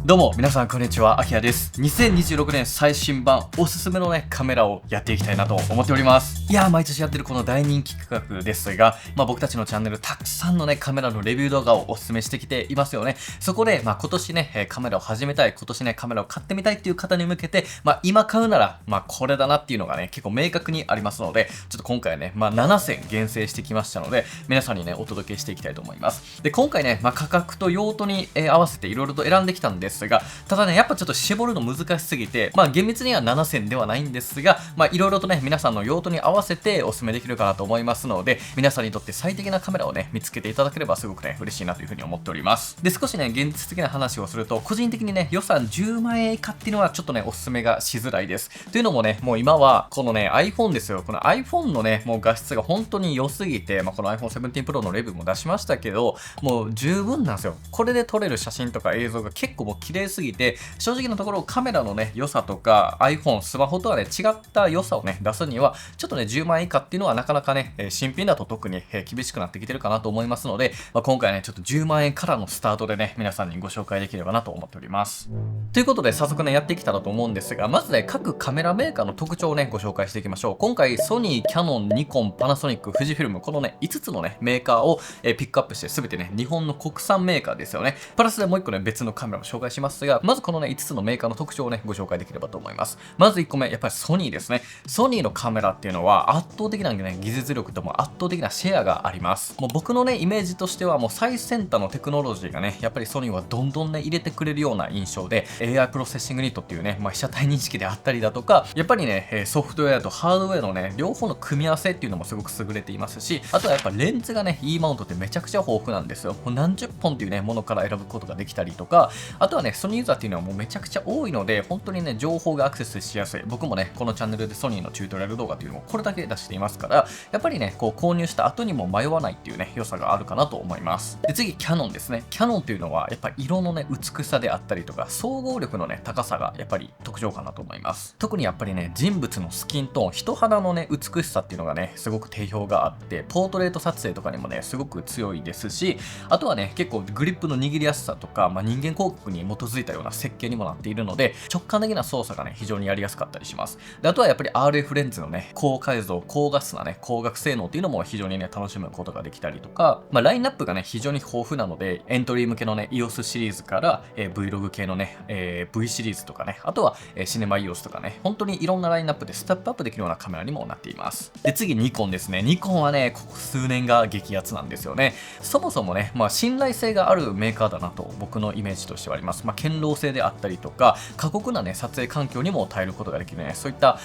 どうも皆さんこんにちは、あきらです。2026年最新版おすすめのねカメラをやっていきたいなと思っております。いやー、毎年やってるこの大人気企画ですが、僕たちのチャンネルたくさんのねカメラのレビュー動画をおすすめしてきていますよね。そこで今年ねカメラを始めたい、今年ねカメラを買ってみたいっていう方に向けて、今買うならこれだなっていうのがね結構明確にありますので、ちょっと今回はね7選厳選してきましたので、皆さんにねお届けしていきたいと思います。で、今回ね価格と用途に合わせていろいろと選んできたんですが、ただねやっぱちょっと絞るの難しすぎて、厳密には7選ではないんですが、いろいろとね皆さんの用途に合わせてお勧めできるかなと思いますので、皆さんにとって最適なカメラをね見つけていただければすごくね嬉しいなというふうに思っております。で、少しね現実的な話をすると、個人的にね予算10万円以下っていうのはちょっとねお勧めがしづらいです。というのもね、もう今はこのね iPhone ですよ。この iPhone のねもう画質が本当に良すぎて、この iPhone 17 Pro のレビューも出しましたけど、もう十分なんですよ。これで撮れる写真とか映像が結構もう綺麗すぎて、正直なところカメラのね良さとか iPhone、スマホとはね違った良さをね出すには、ちょっとね10万円以下っていうのはなかなかね新品だと特に厳しくなってきてるかなと思いますので、今回ねちょっと10万円からのスタートでね皆さんにご紹介できればなと思っております。ということで早速ねやっていきたらと思うんですが、まずね各カメラメーカーの特徴をねご紹介していきましょう。今回ソニー、キヤノン、ニコン、パナソニック、富士フィルム、このね5つのねメーカーをピックアップして、全てね日本の国産メーカーですよね。プラスでもう1個ね別のカメラを紹介しますが、まずこのね5つのメーカーの特徴をねご紹介できればと思います。まず1個目、やっぱりソニーですね。ソニーのカメラっていうのは圧倒的な、ね、技術力とも圧倒的なシェアがあります。もう僕のねイメージとしては、もう最先端のテクノロジーがねやっぱりソニーはどんどんね入れてくれるような印象で、 AI プロセッシングユニットっていうね、被写体認識であったりだとか、やっぱりねソフトウェアとハードウェアのね両方の組み合わせっていうのもすごく優れていますし、あとはやっぱレンズがね E マウントってめちゃくちゃ豊富なんですよ。もう何十本っていうねものから選ぶことができたりとか、あとはねソニーユーザーっていうのはもうめちゃくちゃ多いので、本当にね情報がアクセスしやすい。僕もねこのチャンネルでソニーのチュートリアル動画っていうのをこれだけ出していますから、やっぱりねこう購入した後にも迷わないっていうね良さがあるかなと思います。で、次キヤノンですね。キヤノンっていうのはやっぱり色のね美しさであったりとか、総合力のね高さがやっぱり特徴かなと思います。特にやっぱりね人物のスキントーン、人肌のね美しさっていうのがねすごく定評があって、ポートレート撮影とかにもねすごく強いですし、あとはね結構グリップの握りやすさとか、人間広告に基づいたような設計にもなっているので、直感的な操作がね非常にやりやすかったりします。で、あとはやっぱり RF レンズのね高解像高画質なね光学性能っていうのも非常にね楽しむことができたりとか、ラインナップがね非常に豊富なので、エントリー向けのね EOS シリーズから、Vlog 系のね、V シリーズとかね、あとは、シネマ EOS とかね、本当にいろんなラインナップでステップアップできるようなカメラにもなっています。で、次ニコンですね。ニコンはねここ数年が激アツなんですよね。そもそもね、信頼性があるメーカーだなと僕のイメージとしてはあります。堅牢性であったりとか、過酷なね撮影環境にも耐えることができるね、そういった、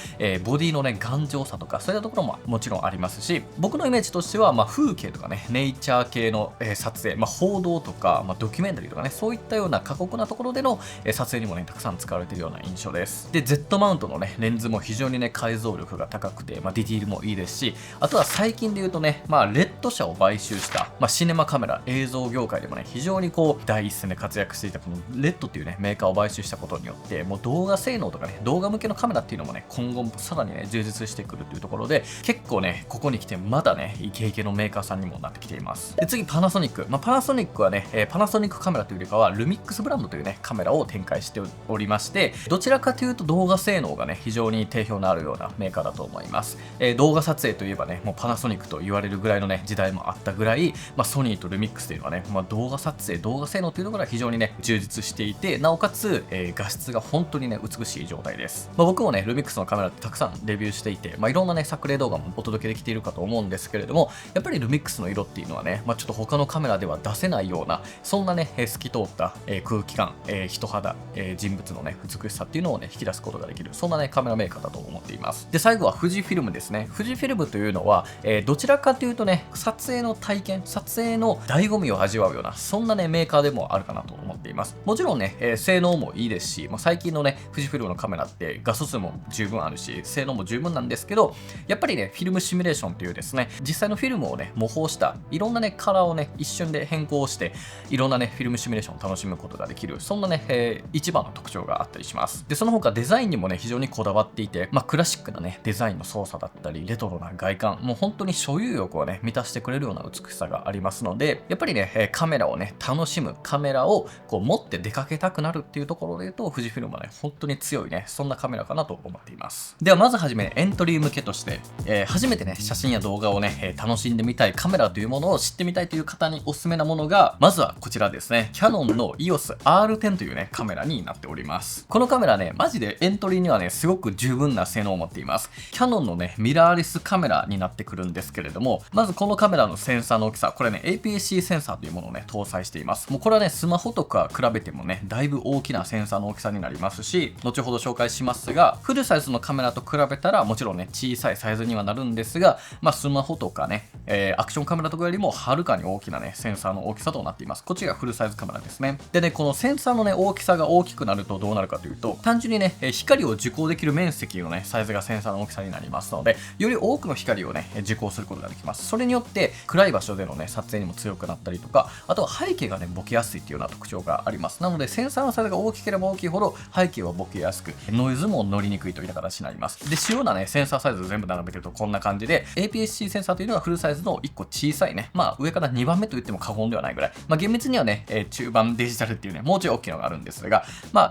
ボディのね頑丈さとか、そういったところももちろんありますし、僕のイメージとしては、風景とかねネイチャー系の、撮影、報道とか、ドキュメンタリーとかね、そういったような過酷なところでの、撮影にもねたくさん使われているような印象です。で、Z マウントのねレンズも非常にね解像力が高くて、ディティールもいいですし、あとは最近で言うとね、レッド社を買収した、シネマカメラ映像業界でもね非常にこう第一線で活躍していたこのレッドっていうねメーカーを買収したことによって、もう動画性能とかね動画向けのカメラっていうのもね今後もさらにね充実してくるというところで、結構ねここに来てまだねイケイケのメーカーさんにもなってきています。で、次パナソニック。パナソニックはね、パナソニックカメラというよりかはルミックスブランドというねカメラを展開しておりまして、どちらかというと動画性能がね非常に定評のあるようなメーカーだと思います。動画撮影といえばねもうパナソニックと言われるぐらいのね時代もあったぐらい、ソニーとルミックスというのはね、動画撮影動画性能というところが非常にね充実していて、なおかつ、画質が本当にね美しい状態です。僕もねルミックスのカメラってたくさんレビューしていて、いろんなね作例動画もお届けできているかと思うんですけれども、やっぱりルミックスの色っていうのはね、ちょっと他のカメラでは出せないような、そんなね透き通った、空気感、人肌、人物のね美しさっていうのをね引き出すことができる、そんなねカメラメーカーだと思っています。で、最後は富士フィルムですね。富士フィルムというのは、どちらかというとね撮影の体験、撮影の醍醐味を味わうような、そんなねメーカーでもあるかなと思っています。もちろんね、性能もいいですし、最近のね富士フィルムのカメラって画素数も十分あるし性能も十分なんですけど、やっぱりねフィルムシミュレーションというですね、実際のフィルムをね模倣したいろんなねカラーをね一瞬で変更して、いろんなねフィルムシミュレーションを楽しむことができる、そんなね、一番の特徴があったりします。で、その他デザインにもね非常にこだわっていて、クラシックなねデザインの操作だったり、レトロな外観、もう本当に所有欲をね満たしてくれるような美しさがありますので、やっぱりねカメラをね楽しむ、カメラをこう持って出かけたくなるっていうところで言うと、富士フィルムはね、本当に強いね、そんなカメラかなと思っています。では、まずはじめ、エントリー向けとして、初めてね、写真や動画をね、楽しんでみたいカメラというものを知ってみたいという方におすすめなものが、まずはこちらですね、キヤノンの EOS R10 というね、カメラになっております。このカメラね、マジでエントリーにはね、すごく十分な性能を持っています。キヤノンのね、ミラーレスカメラになってくるんですけれども、まずこのカメラのセンサーの大きさ、これね、APS-C センサーというものをね、搭載しています。もうこれはね、スマホとか比べてもね、だいぶ大きなセンサーの大きさになりますし、後ほど紹介しますが、フルサイズのカメラと比べたら、もちろんね、小さいサイズにはなるんですが、スマホとかね、アクションカメラとかよりもはるかに大きなね、センサーの大きさとなっています。こっちがフルサイズカメラですね。でね、このセンサーのね、大きさが大きくなるとどうなるかというと、単純にね、光を受光できる面積のね、サイズがセンサーの大きさになりますので、より多くの光をね、受光することができます。それによって、暗い場所でのね、撮影にも強くなったりとか、あとは背景がね、ボケやすいっていうような特徴があります。なので、センサーのサイズが大きければ大きいほど、背景はボケやすく、ノイズも乗りにくいといった形になります。で、主要なね、センサーサイズを全部並べてるとこんな感じで、APS-C センサーというのはフルサイズの1個小さいね、上から2番目と言っても過言ではないぐらい、厳密にはね、中盤デジタルっていうね、もうちょい大きいのがあるんですが、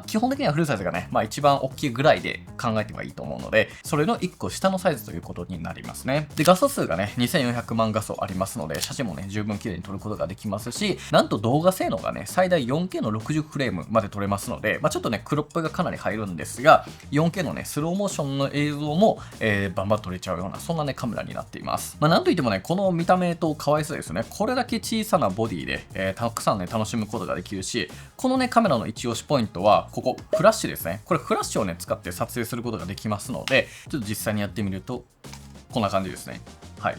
基本的にはフルサイズがね、一番大きいぐらいで考えてはいいと思うので、それの1個下のサイズということになりますね。で、画素数がね、2400万画素ありますので、写真もね、十分綺麗に撮ることができますし、なんと動画性能がね、最大 4K の60フレームまで撮れますので、ちょっとね、クロップがかなり入るんですが、4K のね、スローモーションの映像も、バンバン撮れちゃうような、そんなね、カメラになっています。なんといってもね、この見た目と可愛さですね、これだけ小さなボディで、たくさんね、楽しむことができるし、このね、カメラの一押しポイントは、ここ、フラッシュですね。これフラッシュをね、使って撮影することができますので、ちょっと実際にやってみると、こんな感じですね。はい。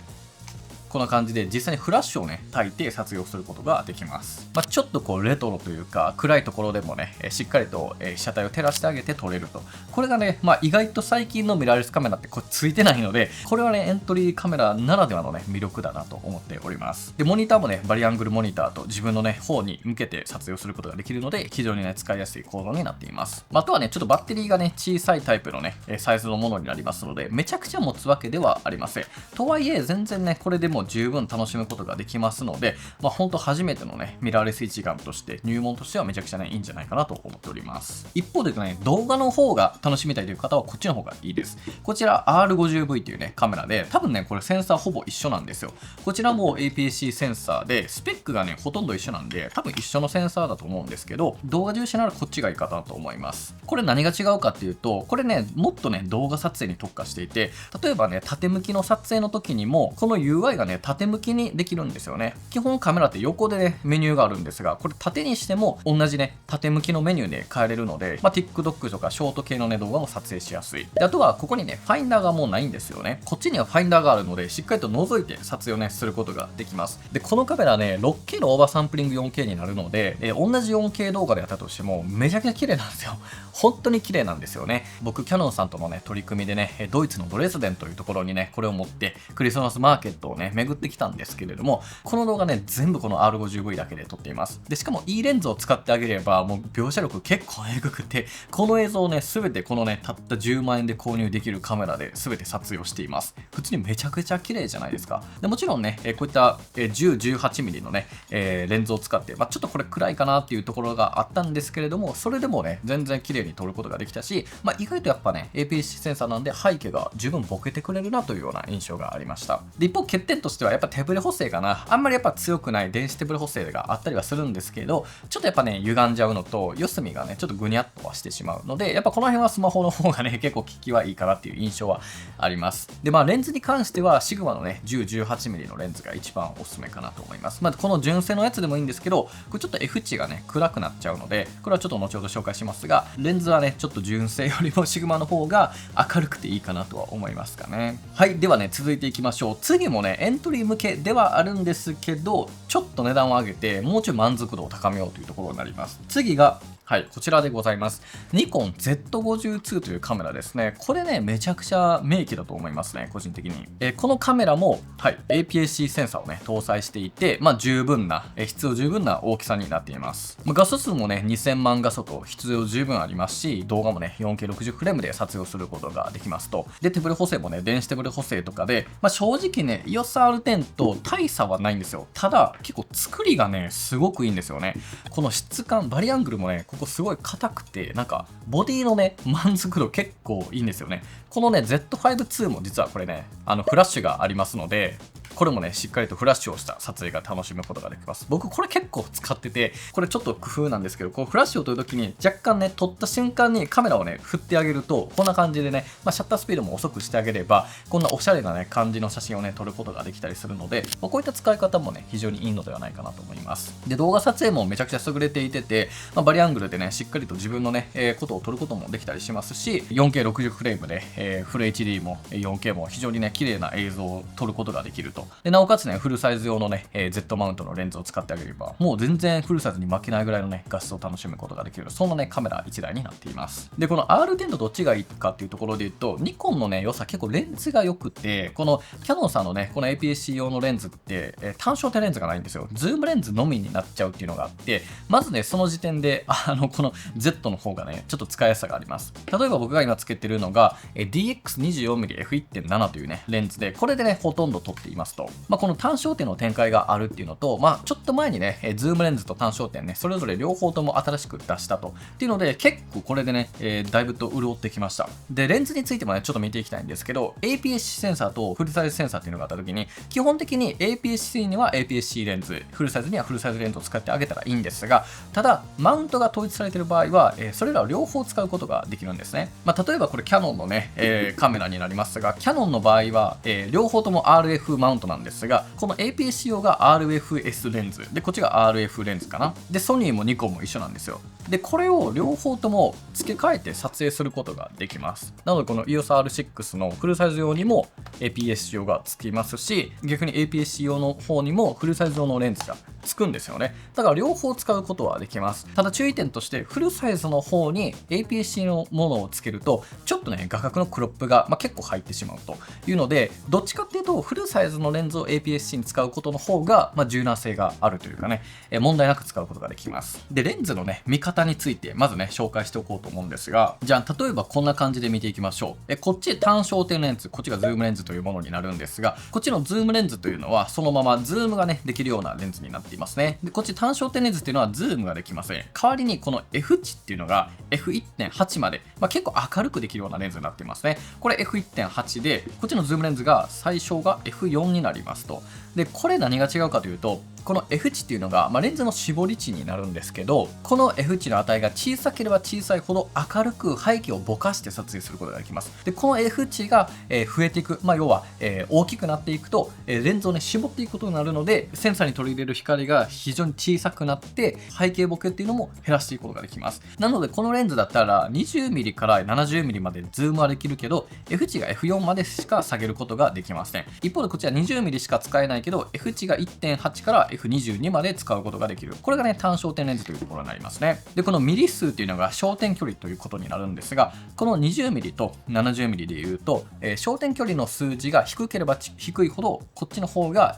こんな感じで実際にフラッシュをね、焚いて撮影をすることができます。ちょっとこうレトロというか暗いところでもね、しっかりと被写体を照らしてあげて撮れると。これがね、意外と最近のミラーレスカメラってこれついてないので、これはね、エントリーカメラならではのね、魅力だなと思っております。で、モニターもね、バリアングルモニターと自分のね、方に向けて撮影をすることができるので、非常にね、使いやすい構造になっています。あとはね、ちょっとバッテリーがね、小さいタイプのね、サイズのものになりますので、めちゃくちゃ持つわけではありません。とはいえ、全然ね、これでも十分楽しむことができますので、本当初めてのね、ミラーレス一眼として入門としてはめちゃくちゃね、いいんじゃないかなと思っております。一方でね、動画の方が楽しみたいという方はこっちの方がいいです。こちら R50V というね、カメラで、多分ね、これセンサーほぼ一緒なんですよ。こちらも APS-C センサーで、スペックがね、ほとんど一緒なんで、多分一緒のセンサーだと思うんですけど、動画重視ならこっちがいいかなと思います。これ何が違うかっていうと、これね、もっとね、動画撮影に特化していて、例えばね、縦向きの撮影の時にも、この UI がね、縦向きにできるんですよね。基本カメラって横でね、メニューがあるんですが、これ縦にしても同じね、縦向きのメニューで変えれるので、TikTok とかショート系のね、動画も撮影しやすい。で、あとはここにね、ファインダーがもうないんですよね。こっちにはファインダーがあるので、しっかりと覗いて撮影をね、することができます。で、このカメラね、6K のオーバーサンプリング 4K になるので、同じ 4K 動画でやったとしても、めちゃくちゃ綺麗なんですよ。本当に綺麗なんですよね。僕、キヤノンさんとのね、取り組みでね、ドイツのドレスデンというところにね、これを持って、クリスマスマーケットをね、巡ってきたんですけれども、この動画ね、全部この R50V だけで撮っています。で、しかもいいレンズを使ってあげれば、もう描写力結構エグくて、この映像をね、すべてこのね、たった10万円で購入できるカメラで全て撮影をしています。普通にめちゃくちゃ綺麗じゃないですか。でもちろんね、こういった10、18mm のね、レンズを使って、ちょっとこれ暗いかなっていうところがあったんですけれども、それでもね、全然綺麗に撮ることができたし、意外とやっぱね、APS-C センサーなんで背景が十分ボケてくれるなというような印象がありました。で、一方欠点としてはやっぱ手ブレ補正かな。あんまりやっぱ強くない電子手ブレ補正があったりはするんですけど、ちょっとやっぱね、歪んじゃうのと、四隅がね、ちょっとぐにゃっとはしてしまうので、やっぱこの辺はスマホの方がね、結構効きはいいかなっていう印象はあります。で、レンズに関しては、シグマのね、10、18mm のレンズが一番おすすめかなと思います。この純正のやつでもいいんですけど、これちょっと F 値がね、暗くなっちゃうので、これはちょっと後ほど紹介しますが、レンズはね、ちょっと純正よりもシグマの方が明るくていいかなとは思いますかね。はい、ではね、続いていきましょう。次もね、エントリー向けではあるんですけど、ちょっと値段を上げて、もうちょい満足度を高めようというところになります。次がはい、こちらでございます。ニコン Z52 というカメラですね。これね、めちゃくちゃ名機だと思いますね、個人的に。このカメラも、はい、APS-C センサーをね、搭載していて、十分な、必要十分な大きさになっています。画素数もね、2000万画素と必要十分ありますし、動画もね、4K60 フレームで撮影をすることができますと。で、手ブレ補正もね、電子手ブレ補正とかで、正直ね、EOS R10 と大差はないんですよ。ただ、結構作りがね、すごくいいんですよね。この質感、バリアングルもね、ここすごい硬くて、なんか、ボディのね、満足度結構いいんですよね。このね、Z5-2 も実はこれね、フラッシュがありますので、これもね、しっかりとフラッシュをした撮影が楽しむことができます。僕、これ結構使ってて、これちょっと工夫なんですけど、こうフラッシュを撮るときに若干ね、撮った瞬間にカメラをね、振ってあげると、こんな感じでね、シャッタースピードも遅くしてあげれば、こんなおしゃれなね、感じの写真をね、撮ることができたりするので、こういった使い方もね、非常にいいのではないかなと思います。で、動画撮影もめちゃくちゃ優れていて、バリアングルでね、しっかりと自分のね、ことを撮ることもできたりしますし、4K60 フレームで、フル HD も 4K も非常にね、綺麗な映像を撮ることができると。で、なおかつね、フルサイズ用のね、Z マウントのレンズを使ってあげれば、もう全然フルサイズに負けないぐらいのね、画質を楽しむことができる、そんなね、カメラ1台になっています。で、この R10 とどっちがいいかっていうところで言うと、ニコンのね、良さ結構レンズが良くて、このキヤノンさんのね、この APS-C 用のレンズって、単焦点レンズがないんですよ。ズームレンズのみになっちゃうっていうのがあって、まずね、その時点で、この Z の方がね、ちょっと使いやすさがあります。例えば僕が今つけてるのが、DX24mm F1.7 というね、レンズで、これでね、ほとんど撮っていますと。この単焦点の展開があるっていうのと、ちょっと前にね、ズームレンズと単焦点ね、それぞれ両方とも新しく出したと。っていうので、結構これでね、だいぶと潤ってきました。で、レンズについてもね、ちょっと見ていきたいんですけど、APS-C センサーとフルサイズセンサーっていうのがあった時に、基本的に APS-C には APS-C レンズ、フルサイズにはフルサイズレンズを使ってあげたらいいんですが、ただ、マウントが統一されている場合は、それらを両方使うことができるんですね。例えばこれキヤノンのね、カメラになりますが、キヤノンの場合は、両方とも RF マウントなんですが、この APS-C 用が RFS レンズで、こっちが RF レンズかな。で、ソニーもニコンも一緒なんですよ。で、これを両方とも付け替えて撮影することができます。なので、この EOS R6 のフルサイズ用にも APS-C 用が付きますし、逆に APS-C 用の方にもフルサイズ用のレンズがつくんですよね。だから両方使うことはできます。ただ注意点として、フルサイズの方に APS-C のものをつけると、ちょっとね、画角のクロップが、結構入ってしまうというので、どっちかっていうと、フルサイズのレンズを APS-C に使うことの方が、柔軟性があるというかね、問題なく使うことができます。で、レンズのね、見方について、まずね、紹介しておこうと思うんですが、じゃあ、例えばこんな感じで見ていきましょう。こっち単焦点レンズ、こっちがズームレンズというものになるんですが、こっちのズームレンズというのは、そのままズームがね、できるようなレンズになっていますね。で、こっち単焦点レンズっていうのはズームができません。代わりにこの F 値っていうのが F1.8 まで、結構明るくできるようなレンズになっていますね。これ F1.8 で、こっちのズームレンズが最小が F4 になりますと。で、これ何が違うかというと、この F 値っていうのが、レンズの絞り値になるんですけど、この F 値の値が小さければ小さいほど明るく背景をぼかして撮影することができます。で、この F 値が増えていく、要は大きくなっていくと、レンズをね、絞っていくことになるので、センサーに取り入れる光が非常に小さくなって、背景ボケっていうのも減らしていくことができます。なので、このレンズだったら 20mm から 70mm までズームはできるけど、F 値が F4 までしか下げることができません。一方でこちら 20mm しか使えないけど、F 値が 1.8 から F22 まで使うことができる。これがね、単焦点レンズというところになりますね。で、このミリ数っていうのが焦点距離ということになるんですが、この 20mm と 70mm でいうと、焦点距離の数字が低ければ低いほど、こっちの方が、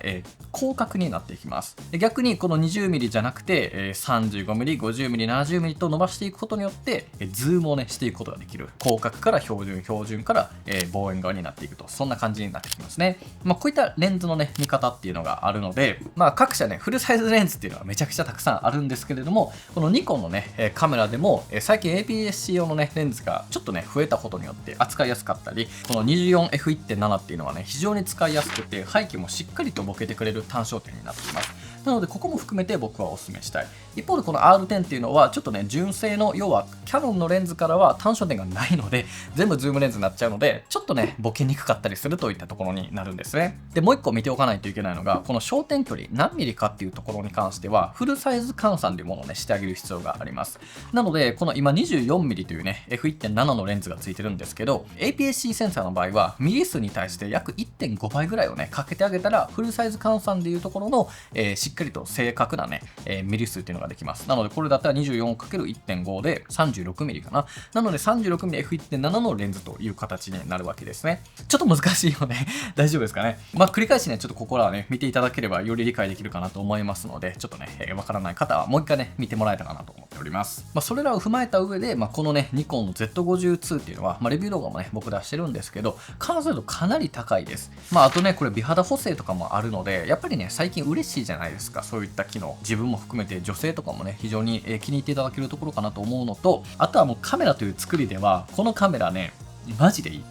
広角になっていきます。で、逆にこの 20mm じゃなくて、35mm、50mm、70mm と伸ばしていくことによって、ズームをね、していくことができる。広角から標準から、望遠側になっていくと、そんな感じになってきますね。こういったレンズのね、見方っていうのがあるので、各社ね、フルサイズレンズっていうのはめちゃくちゃたくさんあるんですけれども、このニコンのね、カメラでも、最近 APS-C 用のね、レンズがちょっとね、増えたことによって扱いやすかったり、この 24F1.7 っていうのはね、非常に使いやすくて、背景もしっかりとボケてくれる単焦点になっています。なので、ここも含めて僕はお勧めしたい。一方で、この R10 っていうのは、ちょっとね、純正の、要は、キヤノンのレンズからは単焦点がないので、全部ズームレンズになっちゃうので、ちょっとね、ボケにくかったりするといったところになるんですね。で、もう一個見ておかないといけないのが、この焦点距離、何ミリかっていうところに関しては、フルサイズ換算というものをね、してあげる必要があります。なので、この今 24mm というね、F1.7 のレンズがついてるんですけど、APS-C センサーの場合は、ミリ数に対して約 1.5 倍ぐらいをね、かけてあげたら、フルサイズ換算でいうところの、しっかりと正確なね、ミリ数っていうのができます。なのでこれだったら 24×1.5 で 36mm かな。なので 36mmF1.7 のレンズという形になるわけですね。ちょっと難しいよね。大丈夫ですかね。繰り返しね、ちょっとここらはね、見ていただければより理解できるかなと思いますので、ちょっとね、わからない方はもう一回ね、見てもらえたかなと思っております。それらを踏まえた上で、このね、ニコンの Z52 っていうのは、レビュー動画もね、僕出してるんですけど、完成度かなり高いです。あとね、これ美肌補正とかもあるので、やっぱりね、最近嬉しいじゃないですか、そういった機能。自分も含めて女性とかもね、非常に気に入っていただけるところかなと思うのと、あとはもうカメラという作りでは、このカメラね、マジでいい。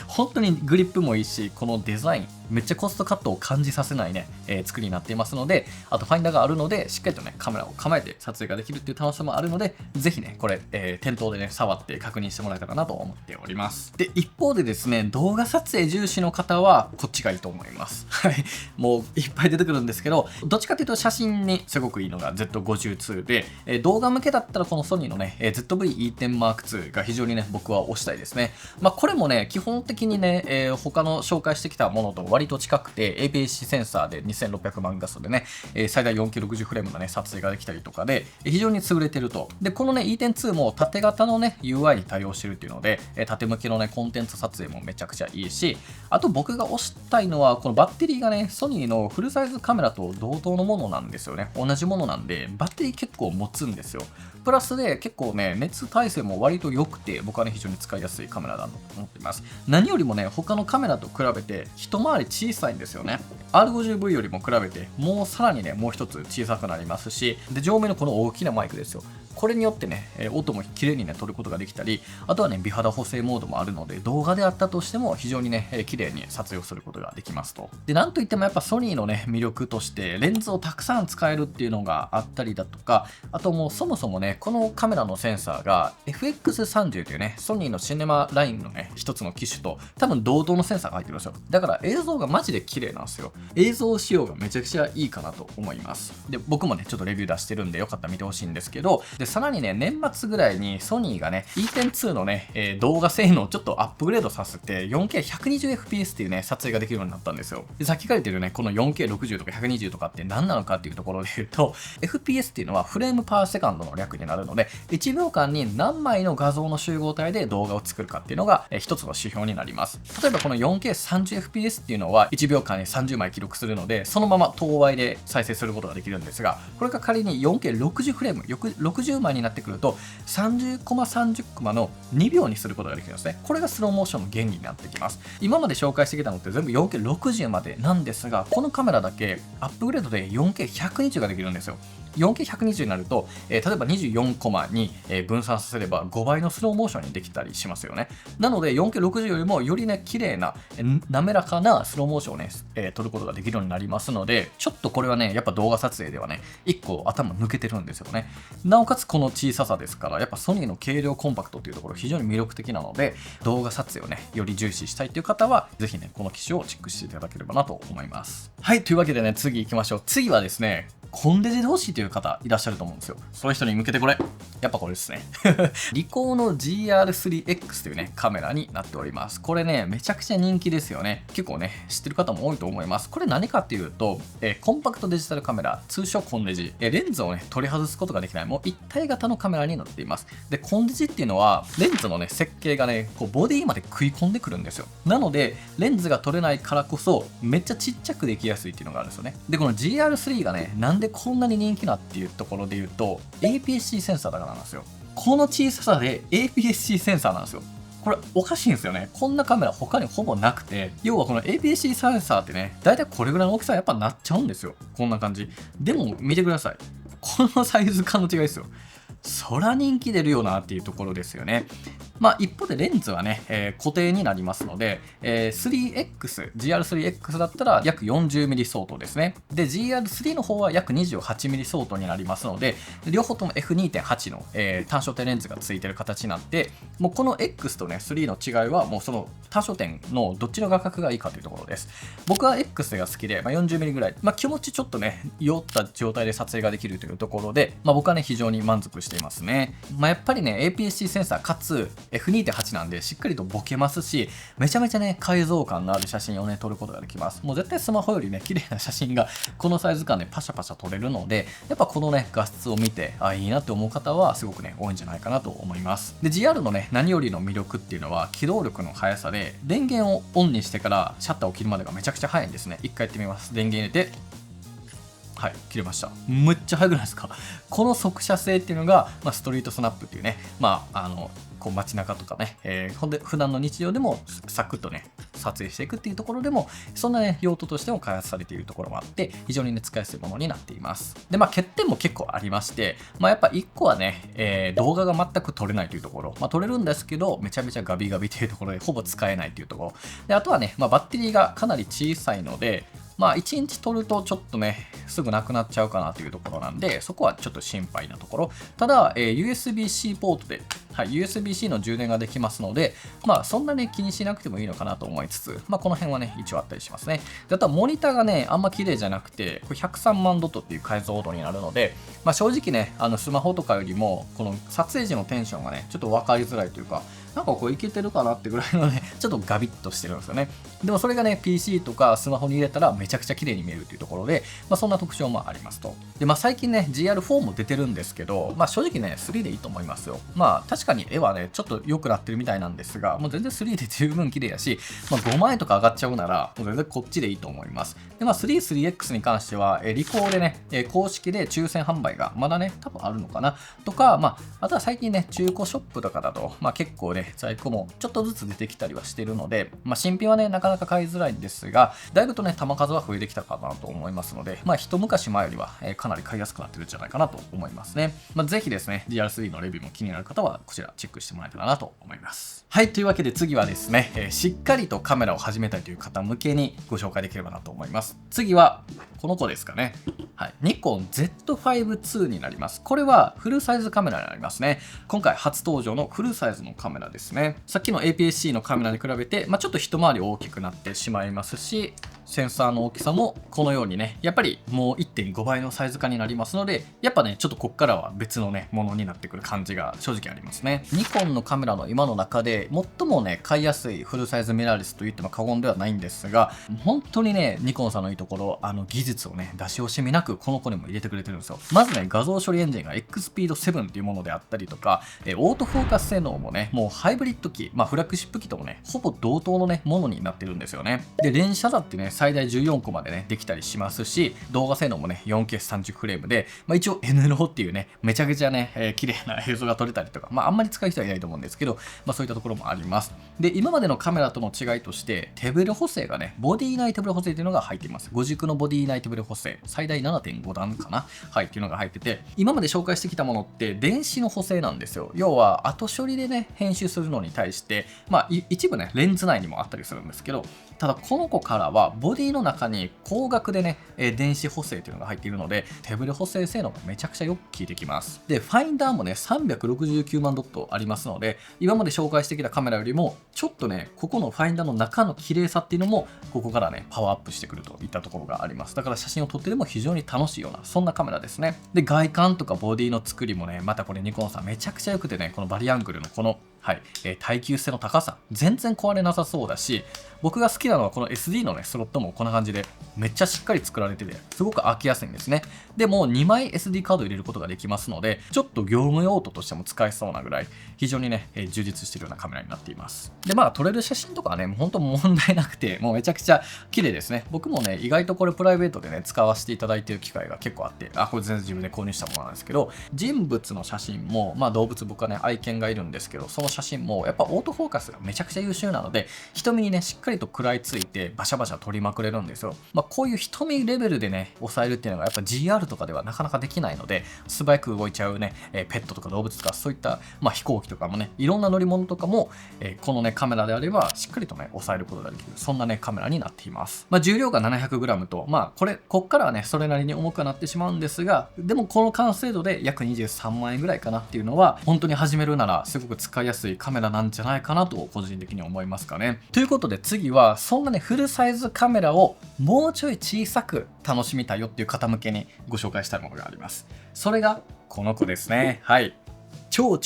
本当にグリップもいいし、このデザイン、めっちゃコストカットを感じさせないね、作りになっていますので、あとファインダーがあるので、しっかりとね、カメラを構えて撮影ができるっていう楽しさもあるので、ぜひね、これ、店頭でね、触って確認してもらえたらなと思っております。で、一方でですね、動画撮影重視の方は、こっちがいいと思います。はい。もういっぱい出てくるんですけど、どっちかというと写真にすごくいいのが Z52 で、動画向けだったらこのソニーのね、ZV-E10M2 が非常にね、僕は推したいですね。これもね、基本的にね、他の紹介してきたものと割と近くて、APS-C センサーで2600万画素でね、最大 4K60 フレームのね、撮影ができたりとかで、非常に優れてると。で、このね、E10-2 も縦型のね、UI に対応してるっていうので、縦向きのね、コンテンツ撮影もめちゃくちゃいいし、あと僕が推したいのは、このバッテリーがね、ソニーのフルサイズカメラと同等のものなんですよね。同じものなんで、バッテリー結構持つんですよ。プラスで結構ね、熱耐性も割と良くて、僕はね、非常に使いやすいカメラだと思っています。何よりもね、他のカメラと比べて、一回り小さいんですよね。R50V よりも比べて、もうさらにね、もう一つ小さくなりますし、で、上面のこの大きなマイクですよ。これによってね、音も綺麗にね、撮ることができたり、あとはね、美肌補正モードもあるので、動画であったとしても、非常にね、綺麗に撮影をすることができますと。で、なんといってもやっぱソニーのね、魅力として、レンズをたくさん使えるっていうのがあったりだとか、あともうそもそもね、このカメラのセンサーが FX30 というね、ソニーのシネマラインのね、一つの機種と、多分同等のセンサーが入ってるんですよ。だから映像がマジで綺麗なんですよ。映像仕様がめちゃくちゃいいかなと思います。で、僕もね、ちょっとレビュー出してるんで、よかったら見てほしいんですけど、で、さらにね、年末ぐらいにソニーがね、E10-2 のね、動画性能をちょっとアップグレードさせて、4K120fps っていうね、撮影ができるようになったんですよ。で、さっきから言ってるね、この 4K60 とか120とかって何なのかっていうところで言うと、FPS っていうのはフレームパーセカンドの略になるので、1秒間に何枚の画像の集合体で動画を作るかっていうのが、一つの指標になります。例えばこの 4K30fps っていうのは1秒間に30枚記録するので、そのまま当倍で再生することができるんですが、これが仮に 4K60 フレーム、60枚になってくると、30コマ30コマの2秒にすることができるんですね。これがスローモーションの原理になってきます。今まで紹介してきたのって全部 4K60 までなんですが、このカメラだけアップグレードで 4K120 ができるんですよ。4K120 になると、例えば24コマに分散させれば5倍のスローモーションにできたりしますよね。なので 4K60 よりもよりね、綺麗な、滑らかなスローモーションをね、撮ることができるようになりますので、ちょっとこれはね、やっぱ動画撮影ではね、1個頭抜けてるんですよね。なおかつこの小ささですから、やっぱソニーの軽量コンパクトっていうところ非常に魅力的なので、動画撮影をね、より重視したいっていう方は、ぜひね、この機種をチェックしていただければなと思います。はい、というわけでね、次行きましょう。次はですね、コンデジで欲しいという方いらっしゃると思うんですよ。そういう人に向けてこれ。やっぱこれですね。リコーの GR3X というね、カメラになっております。これね、めちゃくちゃ人気ですよね。結構ね、知ってる方も多いと思います。これ何かっていうと、コンパクトデジタルカメラ、通称コンデジ。レンズをね、取り外すことができない、もう一体型のカメラになっています。で、コンデジっていうのは、レンズのね、設計がね、こうボディまで食い込んでくるんですよ。なので、レンズが取れないからこそ、めっちゃちっちゃくできやすいっていうのがあるんですよね。で、この GR3 がね、なんでこんなに人気なっていうところで言うと、APS-C センサーだからなんですよ。この小ささで APS-C センサーなんですよ。これおかしいんですよね。こんなカメラ他にほぼなくて、要はこの APS-C センサーってね、だいたいこれぐらいの大きさやっぱなっちゃうんですよ。こんな感じ。でも見てください。このサイズ感の違いですよ。そら人気出るよなっていうところですよね。一方でレンズはね、固定になりますので、3X、GR3X だったら約 40mm 相当ですね。で、GR3 の方は約 28mm 相当になりますので、両方とも F2.8 の、単焦点レンズがついてる形になって、もうこの X とね、3の違いはもうその単焦点のどっちの画角がいいかというところです。僕は X が好きで、40mm ぐらい、気持ちちょっとね、酔った状態で撮影ができるというところで、僕はね、非常に満足ししていますね。やっぱりね、APS-C センサーかつ F2.8 なんでしっかりとボケますし、めちゃめちゃね、解像感のある写真をね、撮ることができます。もう絶対スマホよりね、綺麗な写真がこのサイズ感でパシャパシャ撮れるので、やっぱこのね、画質を見て、いいなって思う方はすごくね、多いんじゃないかなと思います。で、GR のね、何よりの魅力っていうのは、起動力の速さで、電源をオンにしてからシャッターを切るまでがめちゃくちゃ速いんですね。一回やってみます。電源入れて、はい、切れました。むっちゃ速くないですか？この速射性っていうのが、ストリートスナップっていうね、こう街中とかね、ほんで普段の日常でもサクッとね、撮影していくっていうところでも、そんなね、用途としても開発されているところもあって、非常にね、使いやすいものになっています。で、欠点も結構ありまして、やっぱ1個はね、動画が全く撮れないというところ、撮れるんですけど、めちゃめちゃガビガビというところで、ほぼ使えないというところ。で、あとはね、バッテリーがかなり小さいので、1日取るとちょっとね、すぐなくなっちゃうかなというところなんで、そこはちょっと心配なところ。ただ、USB-C ポートで、USB-C の充電ができますので、そんなに気にしなくてもいいのかなと思いつつ、この辺はね、一応あったりしますね。で、あとはモニターがね、あんま綺麗じゃなくて、これ103万ドットっていう解像度になるので、正直ね、スマホとかよりも、この撮影時のテンションがね、ちょっと分かりづらいというか、なんかこういけてるかなってぐらいのね、ちょっとガビッとしてるんですよね。でもそれがね、PC とかスマホに入れたらめちゃくちゃ綺麗に見えるというところで、そんな特徴もありますと。で、最近ね、GR4 も出てるんですけど、正直ね、3でいいと思いますよ。確かに絵はね、ちょっと良くなってるみたいなんですが、もう全然3で十分綺麗やし、5万円とか上がっちゃうなら、もう全然こっちでいいと思います。で、3X に関しては、リコーでね、公式で抽選販売がまだね、多分あるのかなとか、あとは最近ね、中古ショップとかだと、結構ね、在庫もちょっとずつ出てきたりはしてるので、新品はね、なかなか買いづらいんですが、だいぶとね、弾数は増えてきたかなと思いますので、一昔前よりは、かなり買いやすくなってるんじゃないかなと思いますね。ぜひですね、GR3 のレビューも気になる方は、こちらチェックしてもらえたらなと思います。はい、というわけで次はですね、しっかりとカメラを始めたいという方向けにご紹介できればなと思います。次は、この子ですかね。はい、ニコン Z5-2 になります。これはフルサイズカメラになりますね。今回初登場のフルサイズのカメラですね。さっきの APS-C のカメラに比べて、ちょっと一回り大きくなってしまいますし、センサーの大きさもこのようにね、やっぱりもう 1.5 倍のサイズ化になりますので、やっぱね、ちょっとこっからは別のね、ものになってくる感じが正直ありますね。ニコンのカメラの今の中で最もね、買いやすいフルサイズミラーレスと言っても過言ではないんですが、本当にね、ニコンさんのいいところ、技術をね、出し惜しみなくこの子にも入れてくれてるんですよ。まずね、画像処理エンジンが XPEED7 っていうものであったりとか、オートフォーカス性能もね、もうハイブリッド機、フラッグシップ機ともね、ほぼ同等のね、ものになってるんですよね。で、連写だってね、最大14個までね、できたりしますし、動画性能もね、4K30 フレームで、一応 N ローっていうね、めちゃくちゃね、綺麗な映像が撮れたりとか、あんまり使う人はいないと思うんですけど、そういったところもあります。で、今までのカメラとの違いとして、手ブレ補正がね、ボディ内手ブレ補正っていうのが入っています。5軸のボディ内手ブレ補正、最大 7.5 段かな、はい、っていうのが入ってて、今まで紹介してきたものって電子の補正なんですよ。要は、後処理でね、編集するのに対して、一部ね、レンズ内にもあったりするんですけど、ただこの子からはボディの中に光学でね、電子補正っていうのが入っているので、手ブレ補正性能がめちゃくちゃよく効いてきます。で、ファインダーもね、369万ドットありますので、今まで紹介してきたカメラよりも、ちょっとね、ここのファインダーの中の綺麗さっていうのも、ここからね、パワーアップしてくるといったところがあります。だから写真を撮ってでも非常に楽しいような、そんなカメラですね。で、外観とかボディの作りもね、またこれニコンさんめちゃくちゃ良くてね、このバリアングルのこのはい、耐久性の高さ、全然壊れなさそうだし、僕が好きなのはこの SD のね、スロットもこんな感じで、めっちゃしっかり作られてて、すごく開きやすいんですね。でも、2枚 SD カード入れることができますので、ちょっと業務用途としても使えそうなぐらい、非常にね、充実してるようなカメラになっています。で、撮れる写真とかはね、もう本当問題なくて、もうめちゃくちゃ綺麗ですね。僕もね、意外とこれプライベートでね、使わせていただいている機会が結構あって、これ全然自分で購入したものなんですけど、人物の写真も、動物僕はね、愛犬がいるんですけど、その写真もやっぱオートフォーカスがめちゃくちゃ優秀なので、瞳にね、しっかりと食らいついてバシャバシャ撮りまくれるんですよ。こういう瞳レベルでね、抑えるっていうのがやっぱ GR とかではなかなかできないので、素早く動いちゃうね、ペットとか動物とかそういった、飛行機とかもね、いろんな乗り物とかも、このね、カメラであればしっかりとね、抑えることができる。そんなね、カメラになっています。重量が 700g と、こっからはね、それなりに重くなってしまうんですが、でもこの完成度で約23万円ぐらいかなっていうのは、本当に始めるならすごく使いやすいカメラなんじゃないかなと個人的に思いますかね。ということで次はそんなねフルサイズカメラをもうちょい小さく楽しみたいよっていう方向けにご紹介したいものがあります。それがこの子ですね。はい。超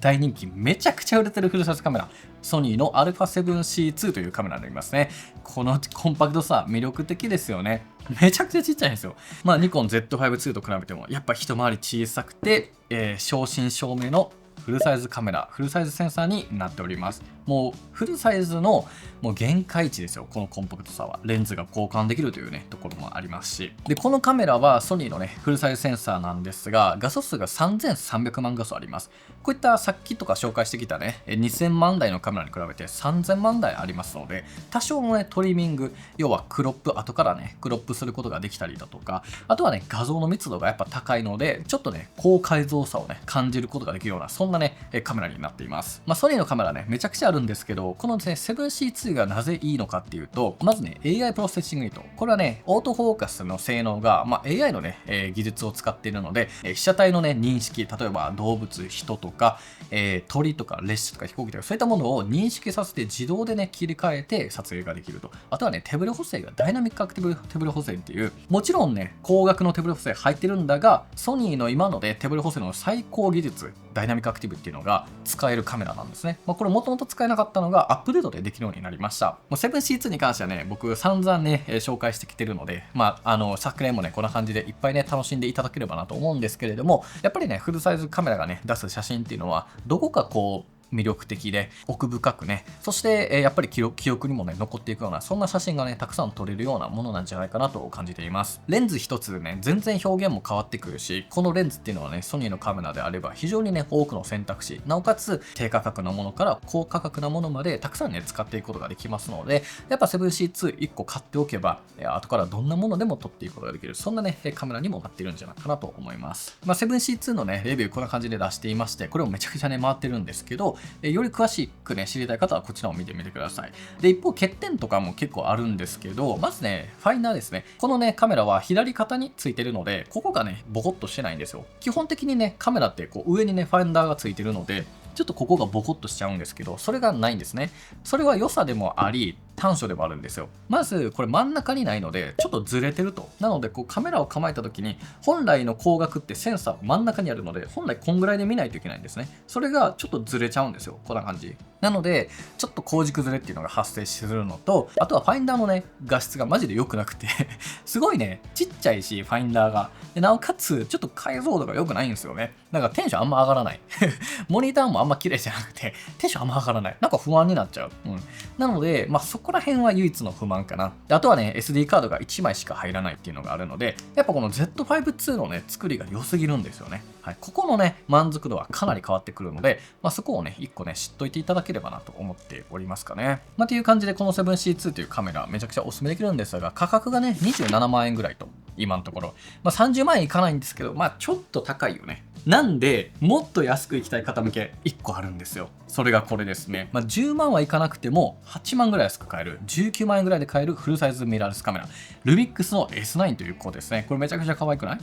大人気、めちゃくちゃ売れてるフルサイズカメラ、ソニーの α7C2 というカメラになりますね。このコンパクトさ、魅力的ですよね。めちゃくちゃちっちゃいんですよ。ニコン Z5-2 と比べても、やっぱ一回り小さくて、正真正銘のフルサイズカメラ、フルサイズセンサーになっております。もうフルサイズのもう限界値ですよ、このコンパクトさは。レンズが交換できるというね、ところもありますし。で、このカメラはソニーのね、フルサイズセンサーなんですが、画素数が3300万画素あります。こういったさっきとか紹介してきたね、2000万台のカメラに比べて3000万台ありますので、多少のね、トリミング、要はクロップ、後からね、クロップすることができたりだとか、あとはね、画像の密度がやっぱ高いので、ちょっとね、高解像さをね、感じることができるような、そんなね、カメラになっています。ソニーのカメラね、めちゃくちゃあるんですけど、このですね、7C2 がなぜいいのかっていうと、まずね、AI プロセッシングユニット。これはね、オートフォーカスの性能が、AI のね、技術を使っているので、被写体のね、認識、例えば動物、人とか、鳥とか列車とか飛行機とか、そういったものを認識させて自動でね、切り替えて撮影ができると。あとはね、手ブレ補正がダイナミックアクティブ手ブレ補正っていう、もちろんね、高額の手ブレ補正入ってるんだが、ソニーの今ので手ブレ補正の最高技術、ダイナミックアクティブっていうのが使えるカメラなんですね。これもともと使えなかったのがアップデートでできるようになりました。もう 7C2 に関してはね、僕散々ね、紹介してきてるので、昨年もね、こんな感じでいっぱいね、楽しんでいただければなと思うんですけれども、やっぱりね、フルサイズカメラがね、出す写真っていうのは、どこかこう、魅力的で奥深くね、そして、やっぱり記憶にもね残っていくような、そんな写真がねたくさん撮れるようなものなんじゃないかなと感じています。レンズ一つでね全然表現も変わってくるし、このレンズっていうのはねソニーのカメラであれば非常にね多くの選択肢、なおかつ低価格なものから高価格なものまでたくさんね使っていくことができますので、やっぱ 7C2 1個買っておけば後からどんなものでも撮っていくことができる、そんなねカメラにもなっているんじゃないかなと思います。7C2 のねレビューこんな感じで出していまして、これもめちゃくちゃね回ってるんですけど、より詳しくね知りたい方はこちらを見てみてください。で、一方欠点とかも結構あるんですけど、まずねファインダーですね。このねカメラは左肩についてるので、ここがねボコッとしてないんですよ。基本的にねカメラってこう上にねファインダーがついてるので、ちょっとここがボコッとしちゃうんですけど、それがないんですね。それは良さでもあり短所でもあるんですよ。まずこれ真ん中にないのでちょっとずれてると。なのでこうカメラを構えた時に本来の光学ってセンサー真ん中にあるので、本来こんぐらいで見ないといけないんですね。それがちょっとずれちゃうんですよ、こんな感じなので、ちょっと光軸ずれっていうのが発生するのと、あとはファインダーのね画質がマジで良くなくてすごいねちっちゃいし、ファインダーがで、なおかつちょっと解像度が良くないんですよね。なんかテンションあんま上がらないモニターもあんま綺麗じゃなくてテンションあんま上がらない、なんか不安になっちゃう。なのでそこら辺は唯一の不満かな。あとはね SD カードが1枚しか入らないっていうのがあるので、やっぱこの Z5-2 のね作りが良すぎるんですよね。はい、ここのね満足度はかなり変わってくるので、そこをね1個ね知っといていただければなと思っておりますかね。っていう感じで、この 7C2 というカメラめちゃくちゃおすすめできるんですが、価格がね27万円ぐらいと今のところ、30万円いかないんですけど、ちょっと高いよね。なんでもっと安くいきたい方向け1個あるんですよ。それがこれですね。10万はいかなくても8万ぐらい安く買える、19万円ぐらいで買えるフルサイズミラーレスカメラ、ルミックスの S9 という子ですね。これめちゃくちゃ可愛くない？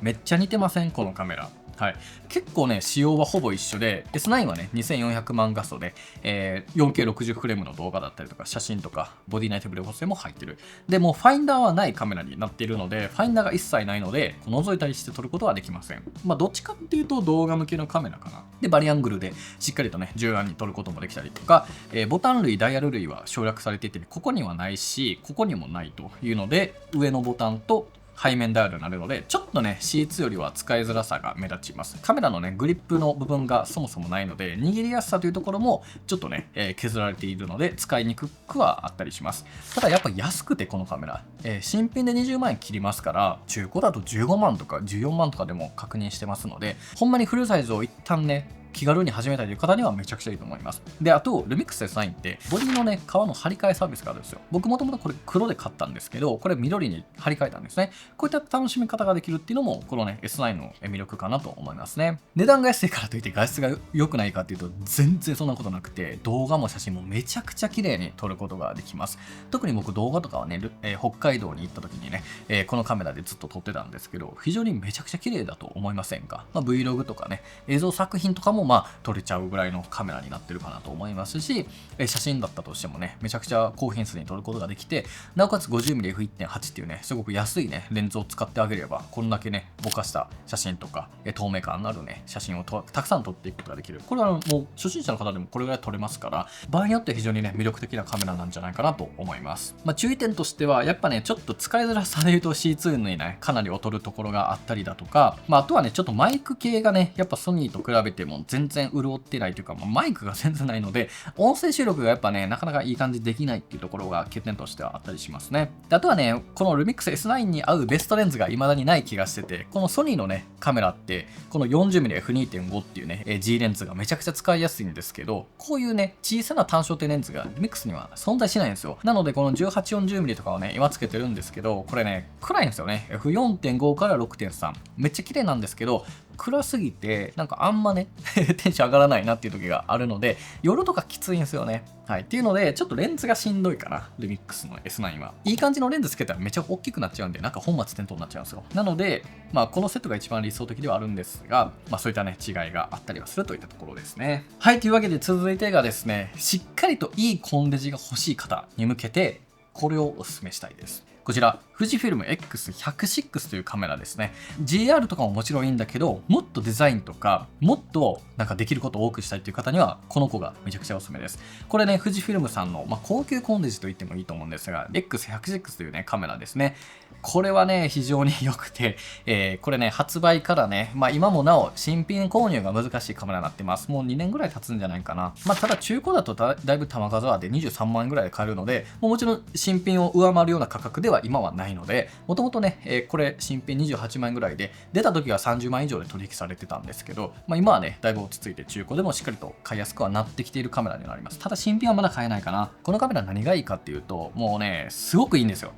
めっちゃ似てません？このカメラ。はい、結構ね仕様はほぼ一緒で、 S9 はね2400万画素で、4K60 フレームの動画だったりとか写真とかボディ内手ブレ補正も入ってる。でもうファインダーはないカメラになっているので、ファインダーが一切ないので覗いたりして撮ることはできません。どっちかっていうと動画向けのカメラかな。でバリアングルでしっかりとね柔軟に撮ることもできたりとか、ボタン類ダイヤル類は省略されていて、ここにはないしここにもないというので、上のボタンと背面ダイヤルになるので、ちょっとね C2 よりは使いづらさが目立ちます。カメラのねグリップの部分がそもそもないので、握りやすさというところもちょっとね、削られているので使いにくくはあったりします。ただやっぱ安くてこのカメラ、新品で20万円切りますから、中古だと15万とか14万とかでも確認してますので、ほんまにフルサイズを一旦ね気軽に始めたいという方にはめちゃくちゃいいと思います。で、あと、ルミックス S9 ってボディのね、革の張り替えサービスがあるんですよ。僕もともとこれ黒で買ったんですけど、これ緑に張り替えたんですね。こういった楽しみ方ができるっていうのも、このね、S9 の魅力かなと思いますね。値段が安いからといって画質が良くないかっていうと、全然そんなことなくて、動画も写真もめちゃくちゃ綺麗に撮ることができます。特に僕動画とかはね、北海道に行った時にね、このカメラでずっと撮ってたんですけど、非常にめちゃくちゃ綺麗だと思いませんか？Vlog とかね、映像作品とかもまあ撮れちゃうぐらいのカメラになってるかなと思いますし、写真だったとしてもね、めちゃくちゃ高品質に撮ることができて、なおかつ 50mmF1.8 っていうね、すごく安いね、レンズを使ってあげれば、こんだけね、ぼかした写真とか、透明感のあるね、写真をたくさん撮っていくことができる。これはもう初心者の方でもこれぐらい撮れますから、場合によって非常にね、魅力的なカメラなんじゃないかなと思います。まあ、注意点としては、やっぱね、ちょっと使いづらさで言うと C2 にね、かなり劣るところがあったりだとか、まあ、あとはね、ちょっとマイク系がね、やっぱソニーと比べても全然潤ってないというか、まあ、マイクが全然ないので、音声収録がやっぱね、なかなかいい感じできないっていうところが欠点としてはあったりしますね。であとはね、このルミックス S9 に合うベストレンズが未だにない気がしてて、このソニーのね、カメラって、この 40mmF2.5 っていうね、G レンズがめちゃくちゃ使いやすいんですけど、こういうね、小さな単焦点レンズがルミックスには存在しないんですよ。なので、この 1840mm とかをね、今つけてるんですけど、これね、暗いんですよね。F4.5 から 6.3。めっちゃ綺麗なんですけど、暗すぎて、なんかあんまね、テンション上がらないなっていう時があるので、夜とかきついんですよね。はい。っていうので、ちょっとレンズがしんどいかな。ルミックスの S9 は。いい感じのレンズつけたらめちゃ大きくなっちゃうんで、なんか本末転倒になっちゃうんですよ。なので、まあ、このセットが一番理想的ではあるんですが、まあ、そういったね、違いがあったりはするといったところですね。はい。というわけで続いてがですね、しっかりといいコンデジが欲しい方に向けて、これをお勧めしたいです。こちら、富士フィルム X106 というカメラですね。GR とかももちろんいいんだけど、もっとデザインとか、もっとなんかできることを多くしたいという方には、この子がめちゃくちゃおすすめです。これね、富士フィルムさんの、高級コンデジと言ってもいいと思うんですが、X106 というね、カメラですね。これはね、非常に良くて、これね、発売からね、今もなお新品購入が難しいカメラになってます。もう2年ぐらい経つんじゃないかな。ただ中古だとだいぶ玉数はで23万円ぐらいで買えるので、もちろん新品を上回るような価格では今はないので、もともとね、これ新品28万円ぐらいで、出た時は30万以上で取引されてたんですけど、今はね、だいぶ落ち着いて中古でもしっかりと買いやすくはなってきているカメラになります。ただ新品はまだ買えないかな。このカメラ何がいいかっていうと、もうね、すごくいいんですよ。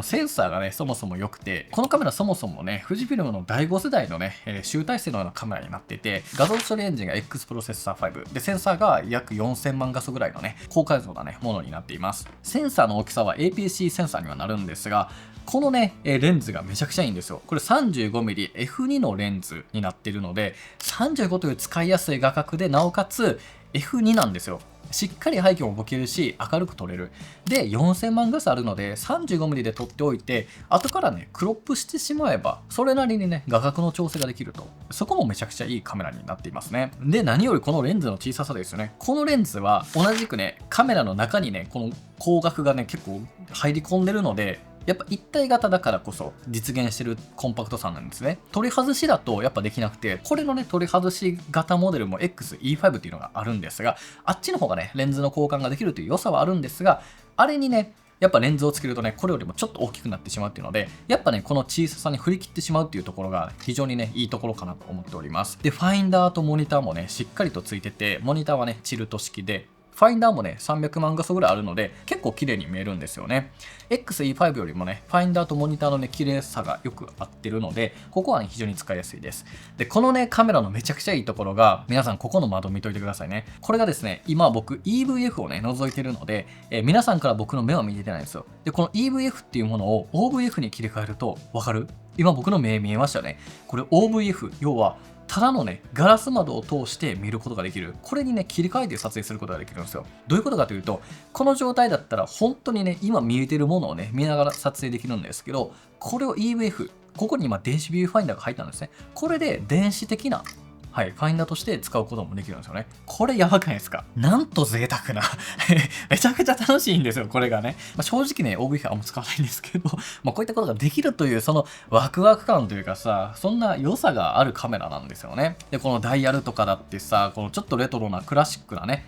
センサーがね、そもそも良くて、このカメラそもそもね、富士フィルムの第5世代のね、集大成のようなカメラになっていて、画像処理エンジンが X プロセッサー5で、センサーが約4000万画素ぐらいのね、高解像なね、ものになっています。センサーの大きさは APS-C センサーにはなるんですが、このね、レンズがめちゃくちゃいいんですよ。これ 35mmF2 のレンズになっているので、35という使いやすい画角で、なおかつ F2 なんですよ。しっかり背景もボケるし、明るく撮れる。で、4000万画素あるので、35mm で撮っておいて、後からね、クロップしてしまえば、それなりにね、画角の調整ができると。そこもめちゃくちゃいいカメラになっていますね。で、何よりこのレンズの小ささですよね。このレンズは、同じくね、カメラの中にね、この光学がね、結構入り込んでるので、やっぱ一体型だからこそ実現してるコンパクトさなんですね。取り外しだとやっぱできなくて、これのね、取り外し型モデルも XE5 っていうのがあるんですが、あっちの方がね、レンズの交換ができるという良さはあるんですが、あれにね、やっぱレンズをつけるとね、これよりもちょっと大きくなってしまうっていうので、やっぱね、この小ささに振り切ってしまうっていうところが非常にね、いいところかなと思っております。で、ファインダーとモニターもね、しっかりとついてて、モニターはね、チルト式で、ファインダーもね、300万画素ぐらいあるので、結構綺麗に見えるんですよね。XE5 よりもね、ファインダーとモニターのね、綺麗さがよく合ってるので、ここはね、非常に使いやすいです。で、このね、カメラのめちゃくちゃいいところが、皆さんここの窓見といてくださいね。これがですね、今僕 EVF をね、覗いてるので、皆さんから僕の目は見えてないんですよ。で、この EVF っていうものを OVF に切り替えると、わかる？今僕の目見えましたよね。これ OVF、要は、ただのね、ガラス窓を通して見ることができる。これにね、切り替えて撮影することができるんですよ。どういうことかというと、この状態だったら本当にね、今見えてるものをね、見ながら撮影できるんですけど、これを EVF、ここに今電子ビューファインダーが入ったんですね。これで電子的なファインダーとして使うこともできるんですよね。これやばくないですか？なんと贅沢なめちゃくちゃ楽しいんですよ、これがね。正直ね、OVF はあんま使わないんですけど、こういったことができるという、そのワクワク感というかさ、そんな良さがあるカメラなんですよね。で、このダイヤルとかだってさ、このちょっとレトロなクラシックなね、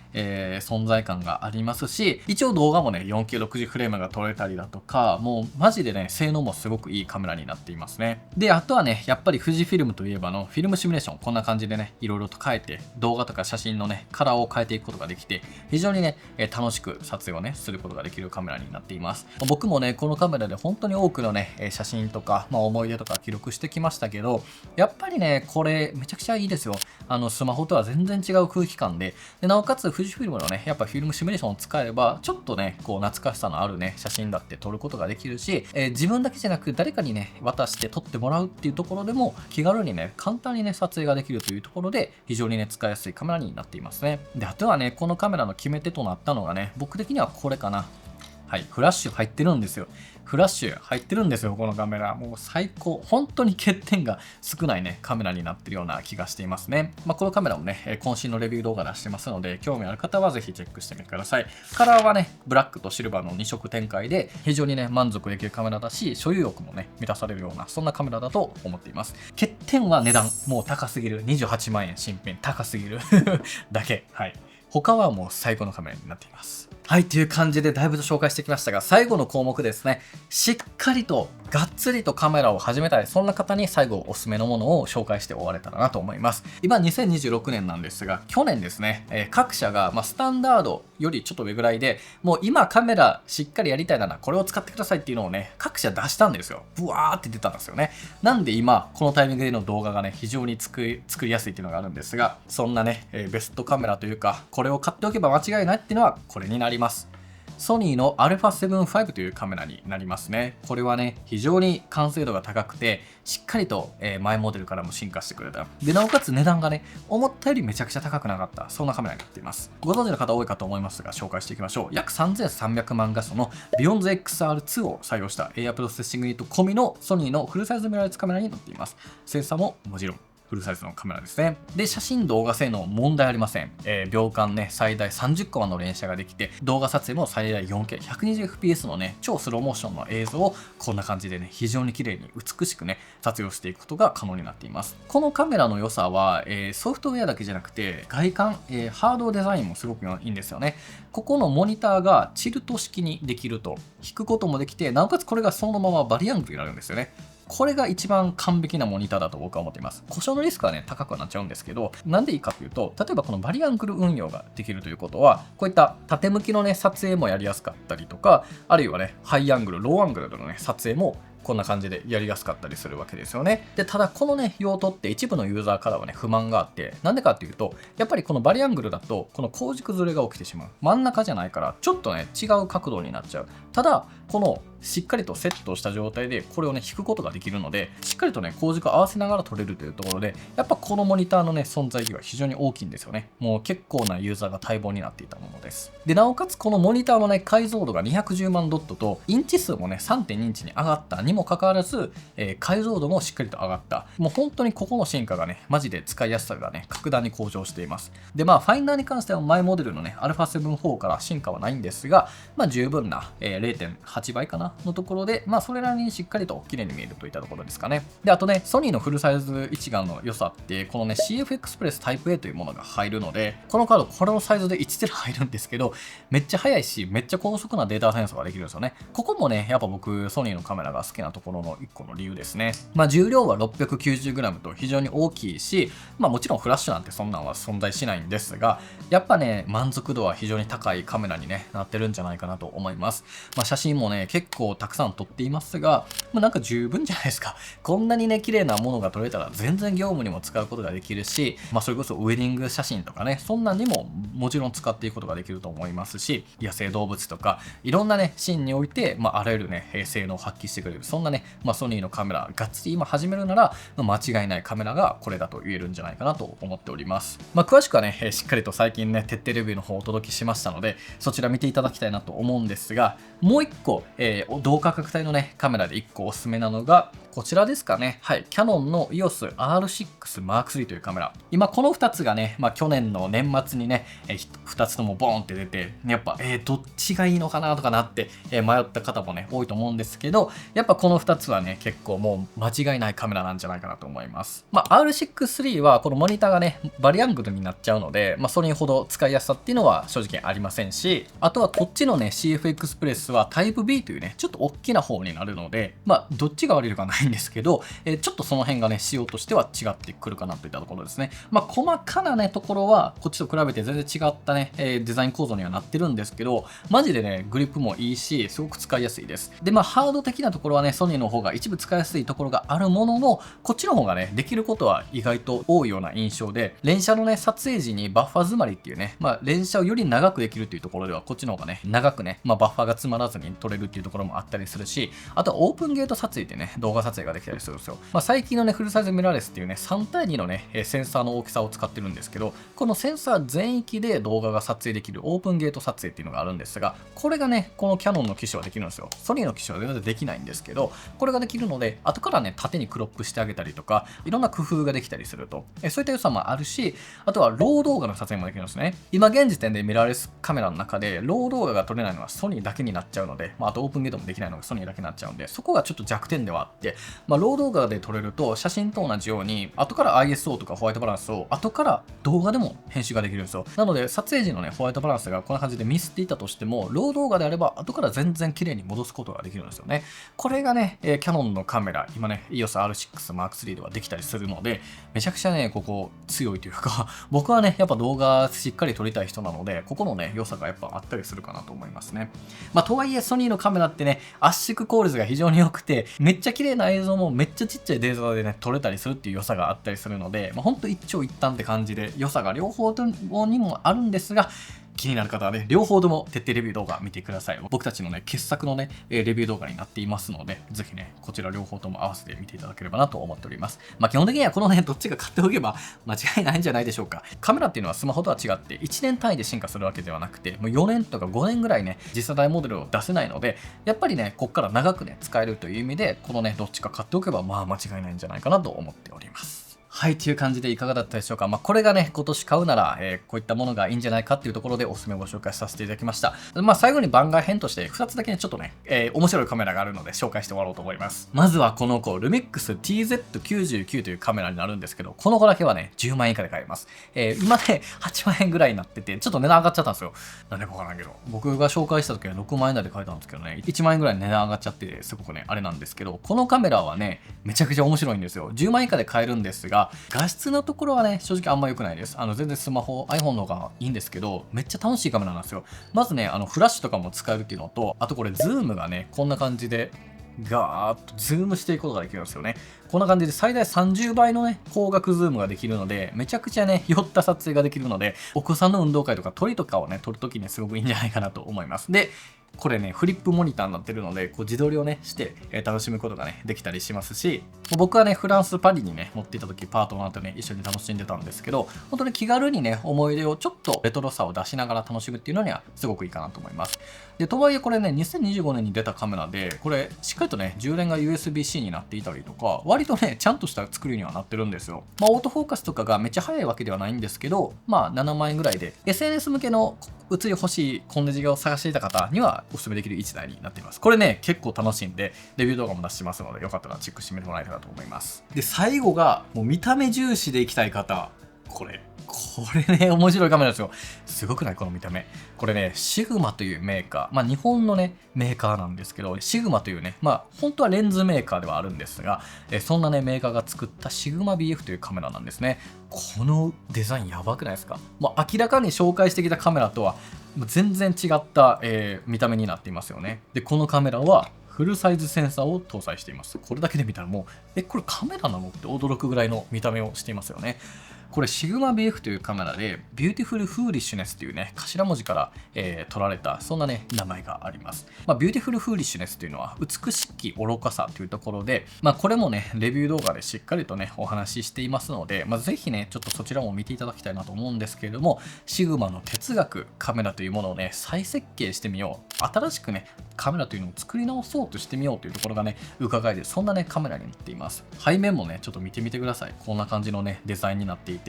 存在感がありますし、一応動画もね、4K60 フレームが撮れたりだとか、もうマジでね、性能もすごくいいカメラになっていますね。で、あとはね、やっぱり富士フィルムといえばのフィルムシミュレーション、こんな感じでね、いろいろと変えて、動画とか写真のね、カラーを変えていくことができて、非常にね、楽しく撮影をね、することができるカメラになっています。僕もね、このカメラで本当に多くのね、写真とか、思い出とか記録してきましたけど、やっぱりね、これめちゃくちゃいいですよ。スマホとは全然違う空気感で、なおかつ富士フィルムのね、やっぱフィルムシミュレーションを使えば、ちょっとね、こう懐かしさのあるね、写真だって撮ることができるし、自分だけじゃなく誰かにね、渡して撮ってもらうっていうところでも、気軽にね、簡単にね、撮影ができるというところで非常にね、使いやすいカメラになっていますね。で、あとはね、このカメラの決め手となったのがね、僕的にはこれかな。はい、フラッシュ入ってるんですよ。フラッシュ入ってるんですよ、このカメラ。もう最高。本当に欠点が少ないね、カメラになってるような気がしていますね。このカメラもね、渾身のレビュー動画出してますので、興味ある方はぜひチェックしてみてください。カラーはね、ブラックとシルバーの2色展開で、非常にね、満足できるカメラだし、所有欲もね、満たされるような、そんなカメラだと思っています。欠点は値段。もう高すぎる。28万円新品。高すぎる。だけ。はい。他はもう最高のカメラになっています。はい、という感じでだいぶと紹介してきましたが、最後の項目ですね。しっかりとがっつりとカメラを始めたい、そんな方に最後おすすめのものを紹介して終われたらなと思います。今2026年なんですが、去年ですね、各社がスタンダードよりちょっと上ぐらいで、もう今カメラしっかりやりたいならこれを使ってくださいっていうのをね、各社出したんですよ。ブワーって出たんですよね。なんで今、このタイミングでの動画がね、非常に作りやすいっていうのがあるんですが、そんなね、ベストカメラというか、これを買っておけば間違いないっていうのはこれになります。ソニーの α7V というカメラになりますね。これはね、非常に完成度が高くて、しっかりと前モデルからも進化してくれた。で、なおかつ値段がね、思ったよりめちゃくちゃ高くなかった。そんなカメラになっています。ご存知の方多いかと思いますが、紹介していきましょう。約3300万画素の Beyond XR2 を採用した AI プロセッシングユニット込みのソニーのフルサイズミラーレスカメラになっています。センサーももちろんフルサイズのカメラですね。で、写真動画性能問題ありません。秒間ね、最大30コマの連写ができて、動画撮影も最大 4K、120fps のね、超スローモーションの映像をこんな感じでね、非常に綺麗に美しくね、撮影をしていくことが可能になっています。このカメラの良さは、ソフトウェアだけじゃなくて、外観、ハードデザインもすごくいいんですよね。ここのモニターがチルト式にできると、引くこともできて、なおかつこれがそのままバリアングルになるんですよね。これが一番完璧なモニターだと僕は思っています。故障のリスクはね、高くなっちゃうんですけど、なんでいいかというと、例えばこのバリアングル運用ができるということは、こういった縦向きのね、撮影もやりやすかったりとか、あるいはね、ハイアングル、ローアングルでのね、撮影もこんな感じでやりやすかったりするわけですよね。で、ただこのね、用途って一部のユーザーからはね、不満があって、なんでかっていうと、やっぱりこのバリアングルだと、この光軸ずれが起きてしまう。真ん中じゃないから、ちょっとね、違う角度になっちゃう。ただ、このしっかりとセットした状態でこれをね引くことができるので、しっかりとね光軸を合わせながら撮れるというところで、やっぱこのモニターのね存在意義は非常に大きいんですよね。もう結構なユーザーが待望になっていたものです。で、なおかつこのモニターのね解像度が210万ドットと、インチ数もね 3.2 インチに上がったにもかかわらず、解像度もしっかりと上がった。もう本当にここの進化がねマジで使いやすさがね格段に向上しています。で、ファインダーに関しては前モデルのね α7-4 から進化はないんですが、十分な、0.8 倍かなのところで、それなりにしっかりと綺麗に見えるといったところですかね。で、あとね、ソニーのフルサイズ一眼の良さって、このね、CF エクスプレスタイプ A というものが入るので、このカード、これのサイズで1テラ入るんですけど、めっちゃ速いし、めっちゃ高速なデータセンサーができるんですよね。ここもね、やっぱ僕、ソニーのカメラが好きなところの1個の理由ですね。重量は 690g と非常に大きいし、もちろんフラッシュなんてそんなんは存在しないんですが、やっぱね、満足度は非常に高いカメラに、ね、なってるんじゃないかなと思います。写真もね、結構たくさん撮っていますが、なんか十分じゃないですか。こんなにね、綺麗なものが撮れたら全然業務にも使うことができるし、それこそウェディング写真とかね、そんなんにももちろん使っていくことができると思いますし、野生動物とか、いろんなね、シーンにおいて、あらゆるね、性能を発揮してくれる。そんなね、ソニーのカメラ、がっつり今始めるなら、間違いないカメラがこれだと言えるんじゃないかなと思っております。詳しくはね、しっかりと最近ね、徹底レビューの方をお届けしましたので、そちら見ていただきたいなと思うんですが、もう一個、同価格帯のね、カメラで1個おすすめなのが、こちらですかね。はい。キヤノンの EOS R6 Mark III というカメラ。今、この2つがね、去年の年末にね、2つともボーンって出て、やっぱ、どっちがいいのかなとかなって、迷った方もね、多いと思うんですけど、やっぱこの2つはね、結構もう間違いないカメラなんじゃないかなと思います。R6 III は、このモニターがね、バリアングルになっちゃうので、それほど使いやすさっていうのは正直ありませんし、あとはこっちのね、CF エクスプレスはタイプ B というね、ちょっと大きな方になるので、どっちが悪いのかないんですけど、ちょっとその辺がね、仕様としては違ってくるかなといったところですね。細かなね、ところは、こっちと比べて全然違ったね、デザイン構造にはなってるんですけど、マジでね、グリップもいいし、すごく使いやすいです。で、ハード的なところはね、ソニーの方が一部使いやすいところがあるものの、こっちの方がね、できることは意外と多いような印象で、連写のね、撮影時にバッファ詰まりっていうね、連写をより長くできるっていうところでは、こっちの方がね、長くね、バッファが詰まらずに撮れれるっていうところもあったりするし、あとはオープンゲート撮影でね、動画撮影ができたりするんですよ。最近のね、フルサイズミラーレスっていうね、3対2のね、センサーの大きさを使ってるんですけど、このセンサー全域で動画が撮影できるオープンゲート撮影っていうのがあるんですが、これがね、このキヤノンの機種はできるんですよ。ソニーの機種は全然できないんですけど、これができるので、後からね、縦にクロップしてあげたりとか、いろんな工夫ができたりすると。そういった良さもあるし、あとはロー動画の撮影もできるんですね。今現時点でミラーレスカメラの中で、ロー動画が撮れないのはソニーだけになっちゃうので、あとオープンゲートもできないのがソニーだけになっちゃうんで、そこがちょっと弱点ではあって、ロー動画で撮れると、写真と同じように、後から ISO とかホワイトバランスを、後から動画でも編集ができるんですよ。なので、撮影時のね、ホワイトバランスがこんな感じでミスっていたとしても、ロー動画であれば、後から全然綺麗に戻すことができるんですよね。これがね、キヤノンのカメラ、今ね、EOS R6 Mark III ではできたりするので、めちゃくちゃね、ここ強いというか、僕はね、やっぱ動画しっかり撮りたい人なので、ここのね、良さがやっぱあったりするかなと思いますね。とはいえ、ソニーのカメラってね、圧縮光率が非常に良くて、めっちゃ綺麗な映像もめっちゃちっちゃいデータでね、撮れたりするっていう良さがあったりするので、ほんと一長一短って感じで、良さが両方にもあるんですが、気になる方はね、両方とも徹底レビュー動画見てください。僕たちのね、傑作のね、レビュー動画になっていますので、ぜひね、こちら両方とも合わせて見ていただければなと思っております。基本的にはこのね、どっちが買っておけば間違いないんじゃないでしょうか。カメラっていうのはスマホとは違って、1年単位で進化するわけではなくて、もう4年とか5年ぐらいね、次世代モデルを出せないので、やっぱりね、こっから長くね、使えるという意味で、このね、どっちか買っておけば、間違いないんじゃないかなと思っております。はい、という感じでいかがだったでしょうか。これがね、今年買うなら、こういったものがいいんじゃないかっていうところでおすすめをご紹介させていただきました。最後に番外編として2つだけね、ちょっとね、面白いカメラがあるので紹介して終わろうと思います。まずはこの子、ルミックス TZ99 というカメラになるんですけど、この子だけはね、10万円以下で買えます。今ね、8万円ぐらいになってて、ちょっと値段上がっちゃったんですよ。なんでかわからんけど。僕が紹介した時は6万円台で買えたんですけどね、1万円ぐらい値段上がっちゃって、すごくね、あれなんですけど、このカメラはね、めちゃくちゃ面白いんですよ。10万円以下で買えるんですが、画質のところはね、正直あんま良くないです。全然スマホ、iPhone の方がいいんですけど、めっちゃ楽しいカメラなんですよ。まずね、フラッシュとかも使えるっていうのと、あとこれ、ズームがね、こんな感じで、ガーッとズームしていくことができるんですよね。こんな感じで最大30倍のね、光学ズームができるので、めちゃくちゃね、寄った撮影ができるので、お子さんの運動会とか鳥とかをね、撮るときにすごくいいんじゃないかなと思います。で、これね、フリップモニターになってるので、自撮りをね、して、楽しむことがね、できたりしますし、僕はね、フランス・パリにね、持っていた時、パートナーとね、一緒に楽しんでたんですけど、本当に気軽にね、思い出をちょっとレトロさを出しながら楽しむっていうのには、すごくいいかなと思います。で、とはいえこれね、2025年に出たカメラで、これ、しっかりとね、充電が USB-C になっていたりとか、割とね、ちゃんとした作りにはなってるんですよ。オートフォーカスとかがめっちゃ速いわけではないんですけど、7万円ぐらいで、SNS 向けの写り欲しいコンデジを探していた方にはお勧めできる1台になっています。これね、結構楽しいんで、レビュー動画も出してますので、よかったらチェックしてみてもらえたらと思います。で、最後が、もう見た目重視でいきたい方、これね、面白いカメラですよ。すごくないこの見た目。これね、シグマというメーカー。日本のね、メーカーなんですけど、シグマというね、本当はレンズメーカーではあるんですが、そんなね、メーカーが作ったシグマ BF というカメラなんですね。このデザインやばくないですか？明らかに紹介してきたカメラとは、全然違った、見た目になっていますよね。で、このカメラは、フルサイズセンサーを搭載しています。これだけで見たらもう、これカメラなのって驚くぐらいの見た目をしていますよね。これシグマ BF というカメラで、ビューティフルフーリッシュネスというね、頭文字から、取られた、そんなね、名前があります。ビューティフルフーリッシュネスというのは、美しき愚かさというところで、これもね、レビュー動画でしっかりとね、お話ししていますので、ぜひね、ちょっとそちらも見ていただきたいなと思うんですけれども、シグマの哲学、カメラというものをね、再設計してみよう。新しくね、カメラというのを作り直そうとしてみようというところがね、伺える、そんなね、カメラになっています。背面もね、ちょっと見てみてください。こんな感じのね、デザインになっていて、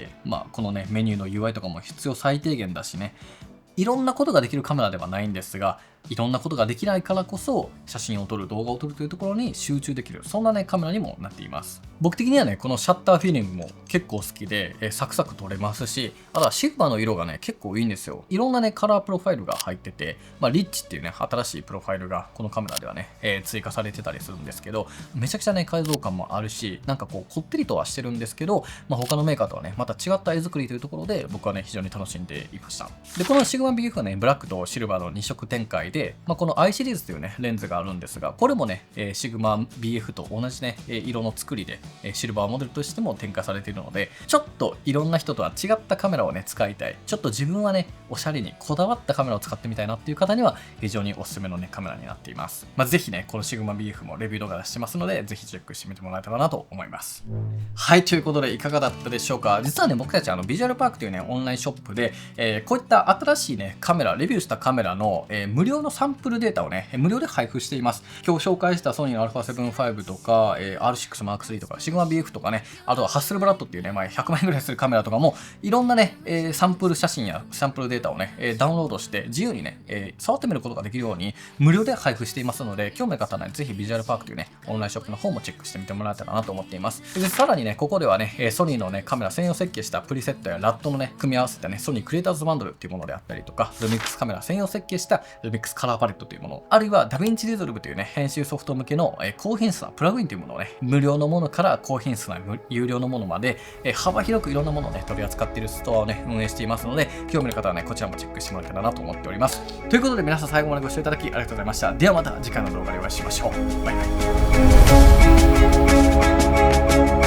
このね、メニューの UI とかも必要最低限だしね、いろんなことができるカメラではないんですが、いろんなことができないからこそ、写真を撮る、動画を撮るというところに集中できる、そんなね、カメラにもなっています。僕的にはね、このシャッターフィルムも結構好きで、サクサク撮れますし、あとはシグマの色がね、結構いいんですよ。いろんなね、カラープロファイルが入ってて、リッチっていうね、新しいプロファイルがこのカメラではね、追加されてたりするんですけど、めちゃくちゃね、解像感もあるし、なんかこってりとはしてるんですけど、他のメーカーとはね、また違った絵作りというところで、僕はね、非常に楽しんでいました。で、このシグマグマ BF はね、ブラックとシルバーの2色展開で、この I シリーズというね、レンズがあるんですが、これもね、シグマ BF と同じね、色の作りで、シルバーモデルとしても展開されているので、ちょっといろんな人とは違ったカメラをね、使いたい。ちょっと自分はね、おしゃれにこだわったカメラを使ってみたいなっていう方には、非常におすすめのね、カメラになっています。ぜひね、このシグマ BF もレビュー動画出してますので、ぜひチェックしてみてもらえたらなと思います。はい、ということでいかがだったでしょうか。実はね、僕たちビジュアルパークというね、オンラインショップで、こういった新しいね、カメラ、レビューしたカメラの、無料のサンプルデータをね、無料で配布しています。今日紹介したソニーの α7 V とか、R6 Mark III とか、シグマ BF とかね、あとはハッスルブラッドっていうね、100万円ぐらいするカメラとかも、いろんなね、サンプル写真やサンプルデータをね、ダウンロードして自由にね、触ってみることができるように無料で配布していますので、興味の方はね、ぜひビジュアルパークというね、オンラインショップの方もチェックしてみてもらえたらなと思っています。で、さらにね、ここではね、ソニーのね、カメラ専用設計したプリセットやラットのね、組み合わせたね、ソニークリエイターズバンドルっていうものであったりとか、ルミックスカメラ専用設計したルミックスカラーパレットというもの、あるいはダヴィンチリゾルブというね、編集ソフト向けの高品質なプラグインというものをね、無料のものから高品質な有料のものまで、幅広くいろんなものをね、取り扱っているストアをね、運営していますので、興味の方はね、こちらもチェックしてもらえたらなと思っております。ということで、皆さん最後までご視聴いただきありがとうございました。ではまた次回の動画でお会いしましょう。バイバイ。